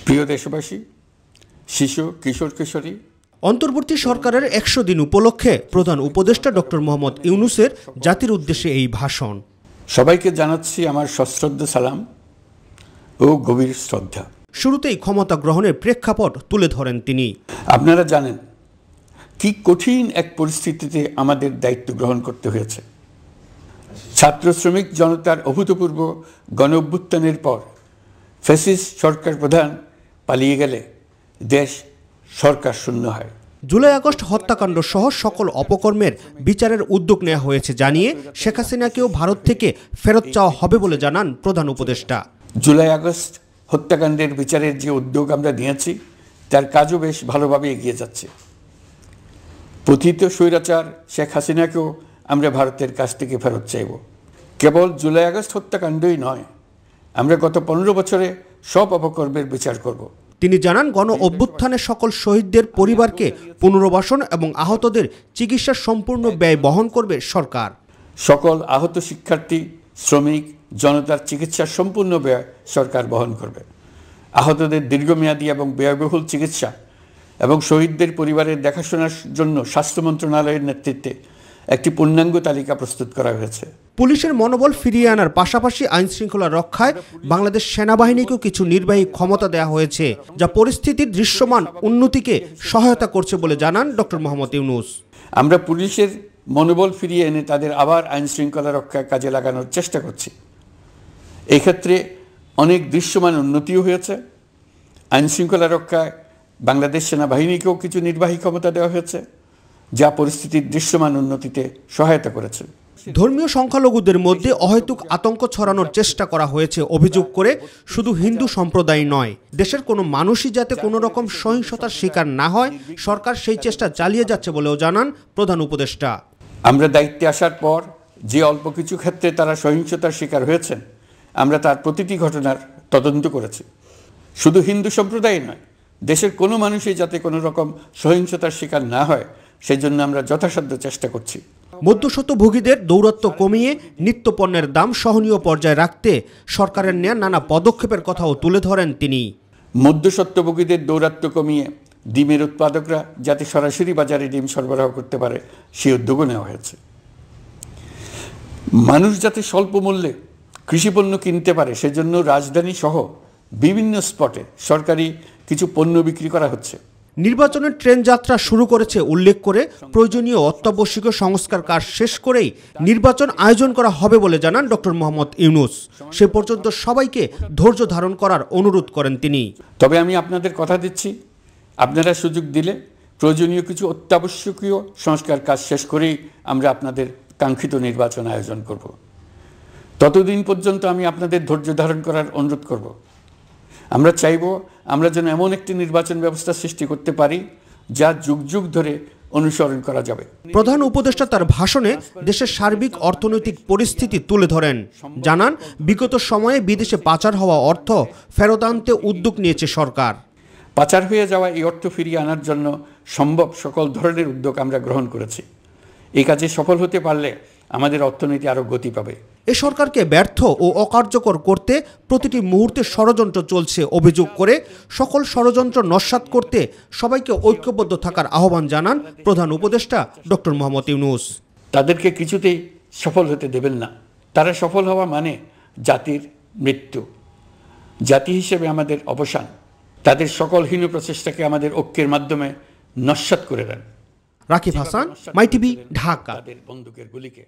প্রিয় দেশবাসী, শিশু কিশোর কিশোরী, অন্তর্বর্তী সরকারের ১০০ দিন উপলক্ষে প্রধান উপদেষ্টা ডক্টর মোহাম্মদ ইউনূসের জাতির উদ্দেশ্যে এই ভাষণ। সবাইকে জানাচ্ছি আমার সশ্রদ্ধ সালাম ও গভীর শ্রদ্ধা। শুরুতেই ক্ষমতা গ্রহণের প্রেক্ষাপট তুলে ধরেন তিনি। আপনারা জানেন কি কঠিন এক পরিস্থিতিতে আমাদের দায়িত্ব গ্রহণ করতে হয়েছে। ছাত্র শ্রমিক জনতার অভূতপূর্ব গণ অভ্যুত্থানের পর ফ্যাসিস্ট সরকার প্রধান পালিয়ে গেলে দেশ সরকার শূন্য হয়। জুলাই আগস্ট হত্যাকাণ্ড সহ সকল অপকর্মের বিচারের উদ্যোগ নেওয়া হয়েছে জানিয়ে শেখ হাসিনাকেও ভারত থেকে ফেরত চাওয়া হবে বলে জানান প্রধান উপদেষ্টা। জুলাই আগস্ট হত্যাকাণ্ডের বিচারের যে উদ্যোগ আমরা নিয়েছি তার কাজও বেশ ভালোভাবে এগিয়ে যাচ্ছে। পতিত স্বৈরাচার শেখ হাসিনাকেও আমরা ভারতের কাছ থেকে ফেরত চাইব। কেবল জুলাই আগস্ট হত্যাকাণ্ডই নয়, আমরা গত ১৫ বছরে সব অপকর্মের বিচার করব। তিনি জানান গণ অভ্যুত্থানে সকল শহীদদের পরিবারকে পুনর্বাসন এবং আহতদের চিকিৎসার সম্পূর্ণ ব্যয় বহন করবে সরকার। সকল আহত শিক্ষার্থী, শ্রমিক, জনতার চিকিৎসার সম্পূর্ণ ব্যয় সরকার বহন করবে। আহতদের দীর্ঘমেয়াদী এবং ব্যয়বহুল চিকিৎসা এবং শহীদদের পরিবারের দেখাশোনার জন্য স্বাস্থ্য মন্ত্রণালয়ের নেতৃত্বে একটি পূর্ণাঙ্গ তালিকা প্রস্তুত করা হয়েছে। পুলিশের মনোবল ফিরিয়ে আনার পাশাপাশি আইন শৃঙ্খলা রক্ষায় বাংলাদেশ সেনাবাহিনীকেও কিছু নির্বাহী ক্ষমতা দেওয়া হয়েছে, যা পরিস্থিতির দৃশ্যমান উন্নতিকে সহায়তা করছে বলে জানান ডক্টর মোহাম্মদ ইউনূস। আমরা পুলিশের মনোবল ফিরিয়ে এনে তাদের আবার আইন শৃঙ্খলা রক্ষায় কাজে লাগানোর চেষ্টা করছি। এই ক্ষেত্রে অনেক দৃশ্যমান উন্নতিও হয়েছে। আইন শৃঙ্খলা রক্ষায় বাংলাদেশ সেনাবাহিনীকেও কিছু নির্বাহী ক্ষমতা দেওয়া হয়েছে, যা পরিস্থিতির দৃশ্যমান উন্নতিতে সহায়তা করেছে। ধর্মীয় সংখ্যালঘুদের মধ্যে অহেতুক আতঙ্ক ছড়ানোর চেষ্টা করা হয়েছে অভিযোগ করে শুধু হিন্দু সম্প্রদায় নয়, দেশের কোনো মানুষই যাতে কোনো রকম সহিংসতার শিকার না হয়, সরকার সেই চেষ্টা চালিয়ে যাচ্ছে বলেও জানান প্রধান উপদেষ্টা। আমরা দায়িত্বে আসার পর যে অল্প কিছু ক্ষেত্রে তারা সহিংসতার শিকার হয়েছেন, আমরা তার প্রতিটি ঘটনার তদন্ত করেছি। শুধু হিন্দু সম্প্রদায় নয়, দেশের কোনো মানুষই যাতে কোনো রকম সহিংসতার শিকার না হয় সেই জন্য আমরা যথাসাধ্য চেষ্টা করছি। মধ্যস্বত্বভোগীদের দৌরাত্ম্য কমিয়ে নিত্যপণ্যের দাম সহনীয় পর্যায়ে রাখতে সরকারের নেয়া নানা পদক্ষেপের কথাও তুলে ধরেন তিনি। মধ্যস্বত্বভোগীদের দৌরাত্ম্য কমিয়ে ডিমের উৎপাদকরা যাতে সরাসরি বাজারে ডিম সরবরাহ করতে পারে সেই উদ্যোগও নেওয়া হয়েছে। মানুষ যাতে স্বল্প মূল্যে কৃষিপণ্য কিনতে পারে সেজন্য রাজধানী সহ বিভিন্ন স্পটে সরকারি কিছু পণ্য বিক্রি করা হচ্ছে। নির্বাচনের ট্রেন যাত্রা শুরু করেছে উল্লেখ করে প্রয়োজনীয় অত্যাবশ্যকীয় সংস্কার কাজ শেষ করেই নির্বাচন আয়োজন করা হবে বলে জানান ডক্টর মোহাম্মদ ইউনূস। সে পর্যন্ত সবাইকে ধৈর্য ধারণ করার অনুরোধ করেন তিনি। তবে আমি আপনাদের কথা দিচ্ছি, আপনারা সুযোগ দিলে প্রয়োজনীয় কিছু অত্যাবশ্যকীয় সংস্কার কাজ শেষ করেই আমরা আপনাদের কাঙ্ক্ষিত নির্বাচন আয়োজন করব। ততদিন পর্যন্ত আমি আপনাদের ধৈর্য ধারণ করার অনুরোধ করব। আমরা চাইব আমরা যেন এমন একটি নির্বাচন ব্যবস্থা সৃষ্টি করতে পারি যা যুগ যুগ ধরে অনুসরণ করা যাবে। প্রধান উপদেষ্টা তার ভাষণে দেশের সার্বিক অর্থনৈতিক পরিস্থিতি তুলে ধরেন, জানান বিগত সময়ে বিদেশে পাচার হওয়া অর্থ ফেরত আনতে উদ্যোগ নিয়েছে সরকার। পাচার হয়ে যাওয়া এই অর্থ ফিরিয়ে আনার জন্য সম্ভব সকল ধরনের উদ্যোগ আমরা গ্রহণ করেছি। এই কাজে সফল হতে পারলে আমাদের অর্থনীতি আরও গতি পাবে। এ সরকারকে ব্যর্থ ও অকার্যকর করতে প্রতিটি মুহূর্তে ষড়যন্ত্র চলছে অভিযোগ করে সকল ষড়যন্ত্র নস্যাৎ করতে সবাইকে ঐক্যবদ্ধ থাকার আহ্বান জানান প্রধান উপদেষ্টা ডক্টর মোহাম্মদ ইউনূস। তাদেরকে কিছুতেই সফল হতে দেবেন না। তারা সফল হওয়া মানে জাতির মৃত্যু, জাতি হিসেবে আমাদের অবসান। তাদের সকল হীন প্রচেষ্টাকে আমাদের ঐক্যের মাধ্যমে নস্যাৎ করে দেন। রাকিব হাসান, মাই টিভি, ঢাকা। তাদের বন্দুকের গুলিকে